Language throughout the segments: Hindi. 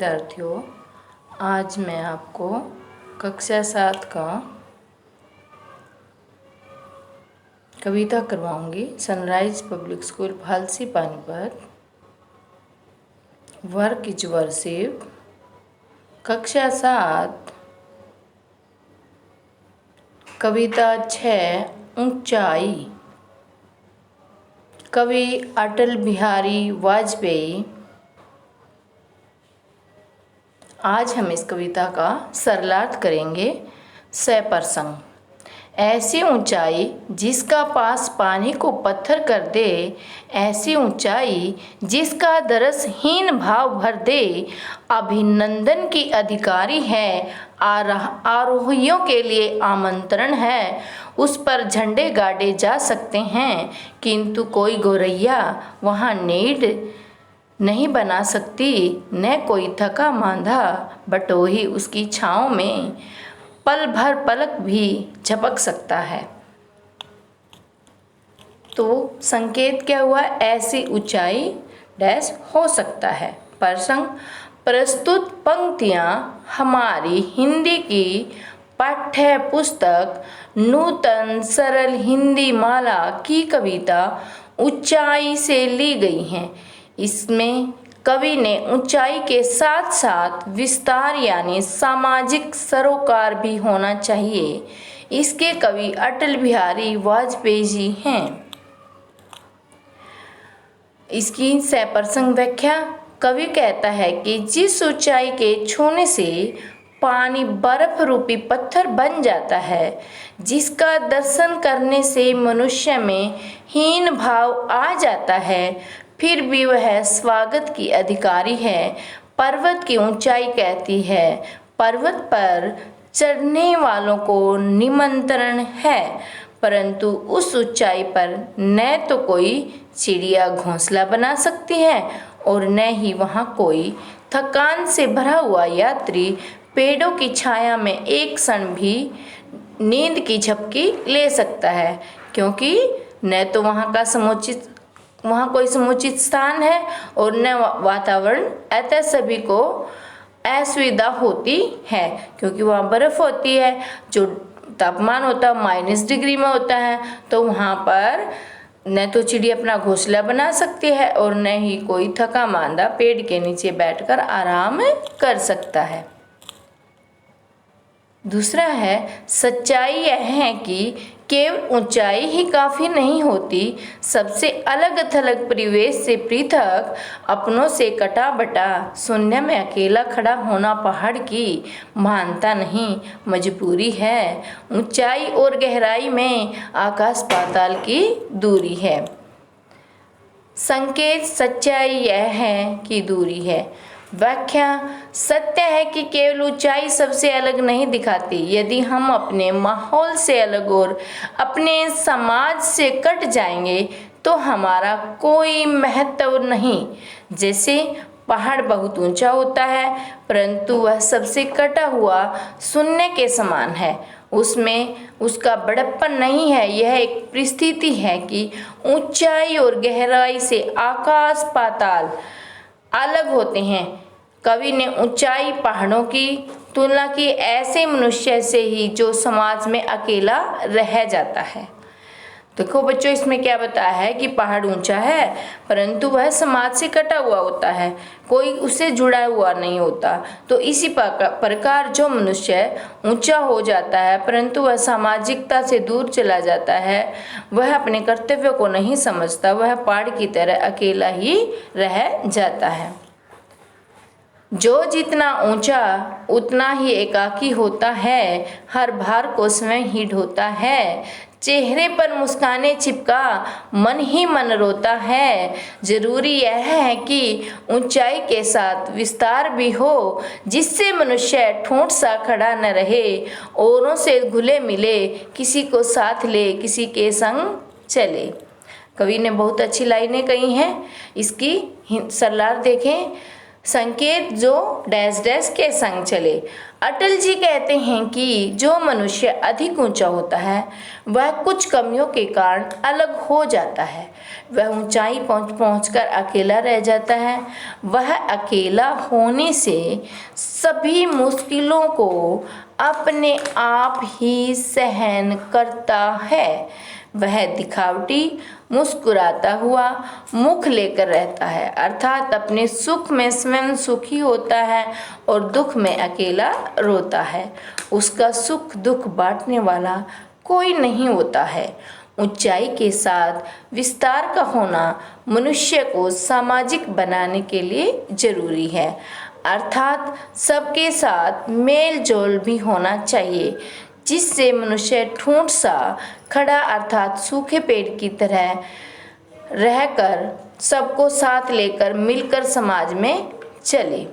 विद्यार्थियों, आज मैं आपको कक्षा 7 का कविता करवाऊंगी। Sunrise Public School Bhalsi Panipat, work is worship, कक्षा 7, कविता 6 ऊंचाई। कवि अटल बिहारी वाजपेयी। आज हम इस कविता का सरलार्थ करेंगे। सप्रसंग। ऐसी ऊंचाई जिसका पास पानी को पत्थर कर दे, ऐसी ऊंचाई जिसका दरस हीन भाव भर दे, अभिनंदन की अधिकारी है, आरोहियों के लिए आमंत्रण है। उस पर झंडे गाड़े जा सकते हैं, किंतु कोई गौरैया वहाँ नीड नहीं बना सकती, न कोई थका मांधा बटोही उसकी छाँव में पल भर पलक भी झपक सकता है। तो संकेत क्या हुआ? ऐसी ऊंचाई डैश हो सकता है। प्रसंग। प्रस्तुत पंक्तियाँ हमारी हिंदी की पाठ्य पुस्तक नूतन सरल हिंदी माला की कविता ऊंचाई से ली गई हैं। इसमें कवि ने ऊंचाई के साथ साथ विस्तार यानी सामाजिक सरोकार भी होना चाहिए। इसके कवि अटल बिहारी वाजपेयी जी हैं। इसकी सप्रसंग व्याख्या। कवि कहता है कि जिस ऊंचाई के छूने से पानी बर्फ रूपी पत्थर बन जाता है, जिसका दर्शन करने से मनुष्य में हीन भाव आ जाता है, फिर भी वह स्वागत की अधिकारी है। पर्वत की ऊंचाई कहती है, पर्वत पर चढ़ने वालों को निमंत्रण है, परंतु उस ऊंचाई पर न तो कोई चिड़िया घोंसला बना सकती है और न ही वहाँ कोई थकान से भरा हुआ यात्री पेड़ों की छाया में एक क्षण भी नींद की झपकी ले सकता है, क्योंकि न तो वहाँ कोई समुचित स्थान है और न वातावरण अतः सभी को असुविधा होती है, क्योंकि वहाँ बर्फ होती है, जो तापमान होता है -डिग्री में होता है। तो वहाँ पर न तो चिड़िया अपना घोंसला बना सकती है और न ही कोई थका मांदा पेड़ के नीचे बैठकर आराम कर सकता है। दूसरा है, सच्चाई यह है कि केवल ऊंचाई ही काफ़ी नहीं होती। सबसे अलग थलग परिवेश से पृथक, अपनों से कटा बटा, शून्य में अकेला खड़ा होना पहाड़ की महानता नहीं, मजबूरी है। ऊंचाई और गहराई में आकाश पाताल की दूरी है। संकेत। सच्चाई यह है कि दूरी है। व्याख्या। सत्य है कि केवल ऊंचाई सबसे अलग नहीं दिखाती। यदि हम अपने माहौल से अलग और अपने समाज से कट जाएंगे तो हमारा कोई महत्व नहीं। जैसे पहाड़ बहुत ऊंचा होता है, परंतु वह सबसे कटा हुआ शून्य के समान है, उसमें उसका बड़प्पन नहीं है। यह एक परिस्थिति है कि ऊंचाई और गहराई से आकाश पाताल अलग होते हैं। कवि ने ऊंचाई पहाड़ों की तुलना की ऐसे मनुष्य से ही जो समाज में अकेला रह जाता है। देखो बच्चों, इसमें क्या बताया है कि पहाड़ ऊंचा है, परंतु वह समाज से कटा हुआ होता है, कोई उससे जुड़ा हुआ नहीं होता। तो इसी प्रकार जो मनुष्य ऊंचा हो जाता है परंतु वह सामाजिकता से दूर चला जाता है, वह अपने कर्तव्य को नहीं समझता, वह पहाड़ की तरह अकेला ही रह जाता है। जो जितना ऊंचा उतना ही एकाकी होता है, हर भार को स्वयं ही ढोता है। चेहरे पर मुस्काने चिपका मन ही मन रोता है। जरूरी यह है कि ऊंचाई के साथ विस्तार भी हो, जिससे मनुष्य ठूंठ सा खड़ा न रहे, औरों से घुले मिले, किसी को साथ ले, किसी के संग चले। कवि ने बहुत अच्छी लाइनें कही हैं। इसकी सरलार्थ देखें। संकेत जो डैश डैश के संग चले। अटल जी कहते हैं कि जो मनुष्य अधिक ऊंचा होता है वह कुछ कमियों के कारण अलग हो जाता है। वह ऊंचाई पहुंचकर अकेला रह जाता है। वह अकेला होने से सभी मुश्किलों को अपने आप ही सहन करता है। वह दिखावटी मुस्कुराता हुआ मुख लेकर रहता है, अर्थात अपने सुख में स्वयं सुखी होता है और दुख में अकेला रोता है। उसका सुख दुख बांटने वाला कोई नहीं होता है। ऊंचाई के साथ विस्तार का होना मनुष्य को सामाजिक बनाने के लिए जरूरी है, अर्थात सबके साथ मेल जोल भी होना चाहिए, जिससे मनुष्य ठूंठ सा खड़ा अर्थात सूखे पेड़ की तरह रहकर सबको साथ लेकर मिलकर समाज में चले।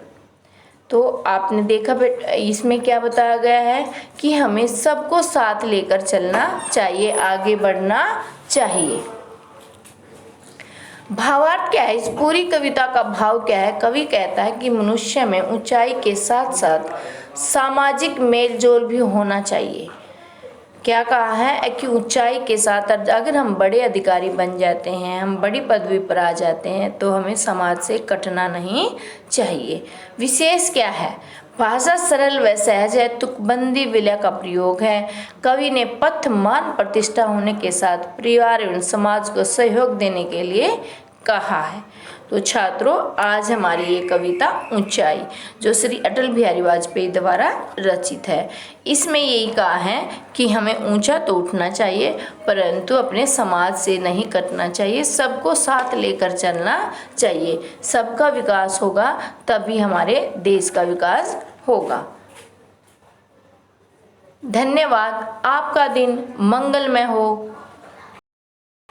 तो आपने देखा बेटा इसमें क्या बताया गया है कि हमें सबको साथ लेकर चलना चाहिए, आगे बढ़ना चाहिए। भावार्थ क्या है? इस पूरी कविता का भाव क्या है? कवि कहता है कि मनुष्य में ऊंचाई के साथ साथ सामाजिक मेलजोल भी होना चाहिए। क्या कहा है कि ऊंचाई के साथ अगर हम बड़े अधिकारी बन जाते हैं, हम बड़ी पदवी पर आ जाते हैं, तो हमें समाज से कटना नहीं चाहिए। विशेष क्या है? भाषा सरल व सहज है, तुकबंदी विलय का प्रयोग है। कवि ने पथ मान प्रतिष्ठा होने के साथ परिवार एवं समाज को सहयोग देने के लिए कहा है। तो छात्रों, आज हमारी ये कविता ऊंचाई जो श्री अटल बिहारी वाजपेयी द्वारा रचित है, इसमें यही कहा है कि हमें ऊंचा तो उठना चाहिए परंतु अपने समाज से नहीं कटना चाहिए, सबको साथ लेकर चलना चाहिए। सबका विकास होगा तभी हमारे देश का विकास होगा। धन्यवाद। आपका दिन मंगलमय हो।